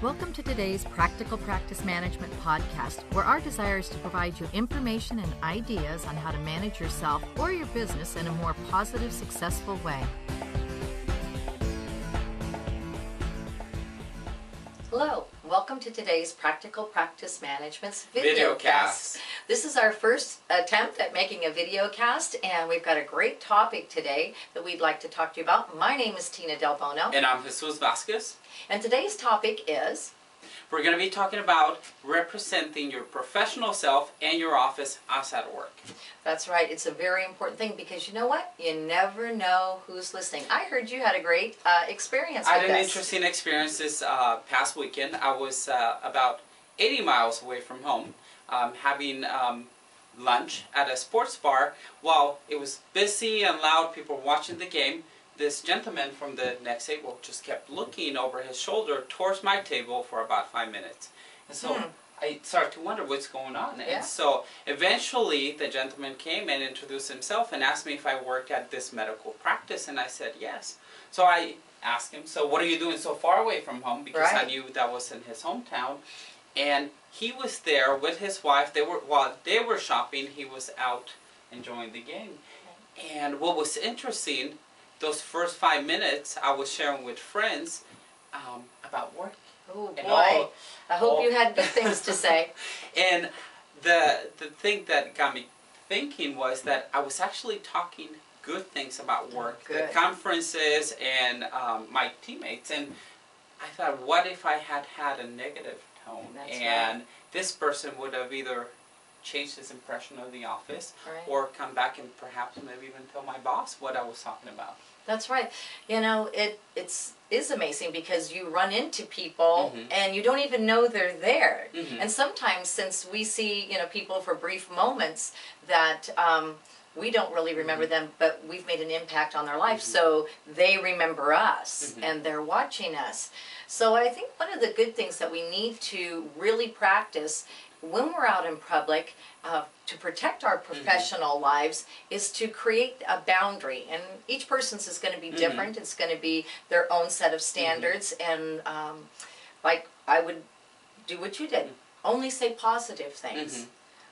Welcome to today's Practical Practice Management podcast, where our desire is to provide you information and ideas on how to manage yourself or your business in a more positive, successful way. Hello, welcome to today's Practical Practice Management's videocast. This is our first attempt at making a videocast, and we've got a great topic today that we'd like to talk to you about. My name is Tina Del Bono. And I'm Jesus Vasquez. And today's topic is... We're going to be talking about representing your professional self and your office outside of work. That's right. It's a very important thing because you know what? You never know who's listening. I heard you had a great experience with I had an this. interesting experience this past weekend. I was about 80 miles away from home having lunch at a sports bar. While it was busy and loud, people were watching the game. This gentleman from the next table just kept looking over his shoulder towards my table for about 5 minutes. And so I started to wonder what's going on. Yeah. And so eventually the gentleman came and introduced himself and asked me if I worked at this medical practice, and I said yes. So I asked him, so what are you doing so far away from home? Because I knew that was in his hometown. And he was there with his wife. While they were shopping, he was out enjoying the game. And what was interesting, those first 5 minutes I was sharing with friends about work. Oh boy, I hope you had good things to say. And the thing that got me thinking was that I was actually talking good things about work, the conferences and my teammates. And I thought, what if I had had a negative tone? This person would have either changed his impression of the office or come back and perhaps maybe even tell my boss what I was talking about. That's right. You know, it is amazing because you run into people and you don't even know they're there. And sometimes, since we see, people for brief moments, that we don't really remember them, but we've made an impact on their life, so they remember us and they're watching us. So I think one of the good things that we need to really practice when we're out in public to protect our professional lives is to create a boundary. And each person's is going to be different. It's going to be their own set of standards. And like I would do what you did. Only say positive things.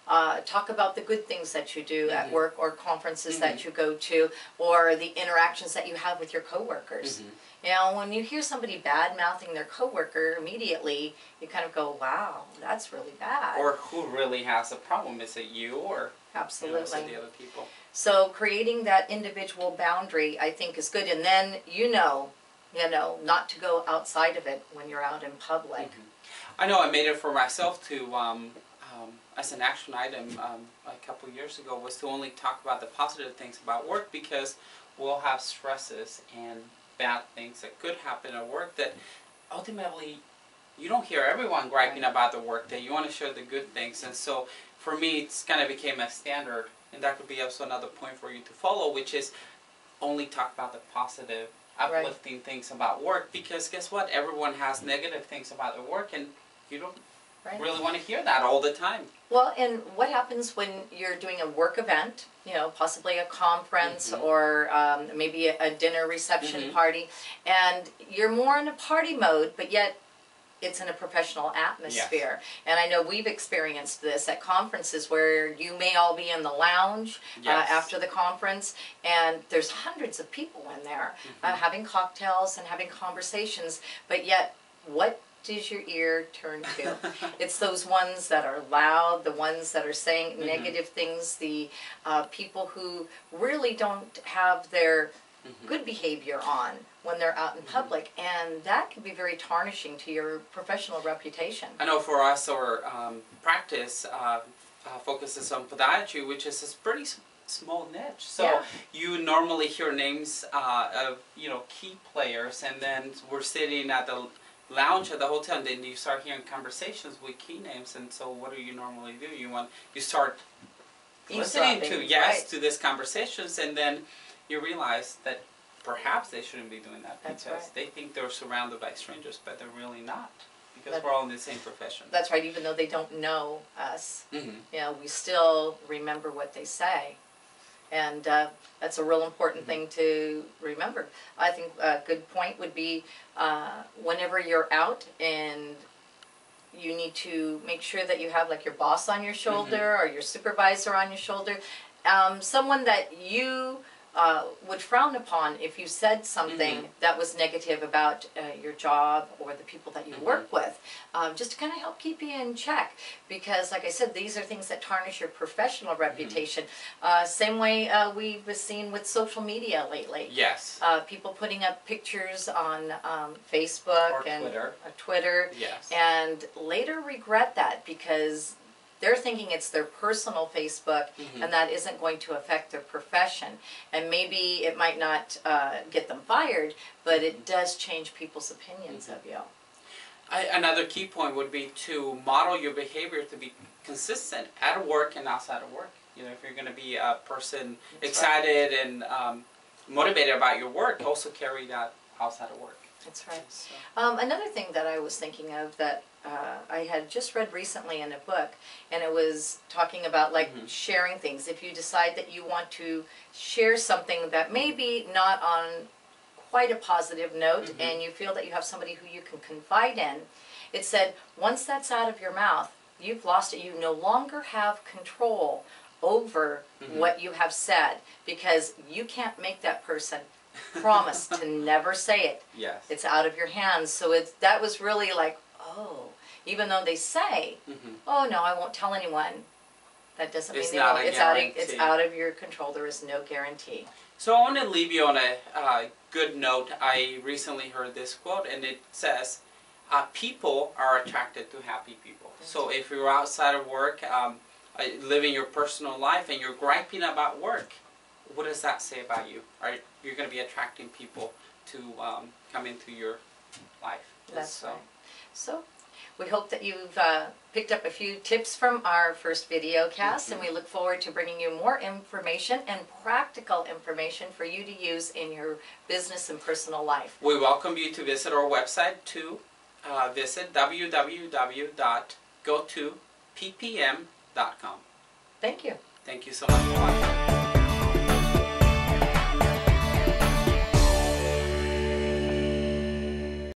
Talk about the good things that you do at work or conferences that you go to, or the interactions that you have with your coworkers. When you hear somebody bad-mouthing their coworker, immediately you kind of go, wow, that's really bad. Or who really has a problem? Is it you or is it the other people? So creating that individual boundary, I think, is good. And then you know not to go outside of it when you're out in public. I know I made it for myself to, as an action item a couple of years ago, was to only talk about the positive things about work, because we'll have stresses and bad things that could happen at work that ultimately you don't hear everyone griping about the work day. You want to share the good things. And so for me, it's kind of became a standard, and that could be also another point for you to follow, which is only talk about the positive, uplifting things about work, because guess what? Everyone has negative things about their work, and you don't really want to hear that all the time. Well, and what happens when you're doing a work event, possibly a conference or maybe a dinner reception party, and you're more in a party mode, but yet it's in a professional atmosphere. And I know we've experienced this at conferences where you may all be in the lounge after the conference, and there's hundreds of people in there having cocktails and having conversations, but yet what does your ear turn to? It's those ones that are loud, the ones that are saying negative things, the people who really don't have their good behavior on when they're out in public, and that can be very tarnishing to your professional reputation. I know for us, our practice focuses on podiatry, which is a pretty small niche. So you normally hear names of key players, and then we're sitting at the lounge at the hotel, and then you start hearing conversations with key names. And so what do you normally do? You start listening to to these conversations, and then you realize that perhaps they shouldn't be doing that because they think they're surrounded by strangers, but they're really not, because we're all in the same profession. That's right. Even though they don't know us, we still remember what they say. And that's a real important thing to remember. I think a good point would be whenever you're out and you need to make sure that you have like your boss on your shoulder or your supervisor on your shoulder, someone that you would frown upon if you said something that was negative about your job or the people that you work with, just to kind of help keep you in check. Because like I said, these are things that tarnish your professional reputation. Same way we've seen with social media lately. Yes. People putting up pictures on Facebook Or and Twitter. Twitter, Yes. and later regret that because they're thinking it's their personal Facebook, and that isn't going to affect their profession. And maybe it might not get them fired, but it does change people's opinions of you. Another key point would be to model your behavior to be consistent at work and outside of work. You know, if you're going to be a person excited and motivated about your work, also carry that outside of work. That's right. So. Another thing that I was thinking of that I had just read recently in a book, and it was talking about like sharing things. If you decide that you want to share something that maybe not on quite a positive note, and you feel that you have somebody who you can confide in, it said once that's out of your mouth, you've lost it. You no longer have control over what you have said, because you can't make that person promise to never say it. Yes. It's out of your hands. So that was really like, oh, even though they say, oh no, I won't tell anyone, that doesn't mean they won't. It's out of your control. There is no guarantee. So I want to leave you on a good note. I recently heard this quote, and it says, people are attracted to happy people. So if you're outside of work, living your personal life, and you're griping about work, what does that say about you? You're going to be attracting people to come into your life. That's right. So we hope that you've picked up a few tips from our first video cast, and we look forward to bringing you more information and practical information for you to use in your business and personal life. We welcome you to visit our website to visit www.gotoppm.com. Thank you. Thank you so much for watching.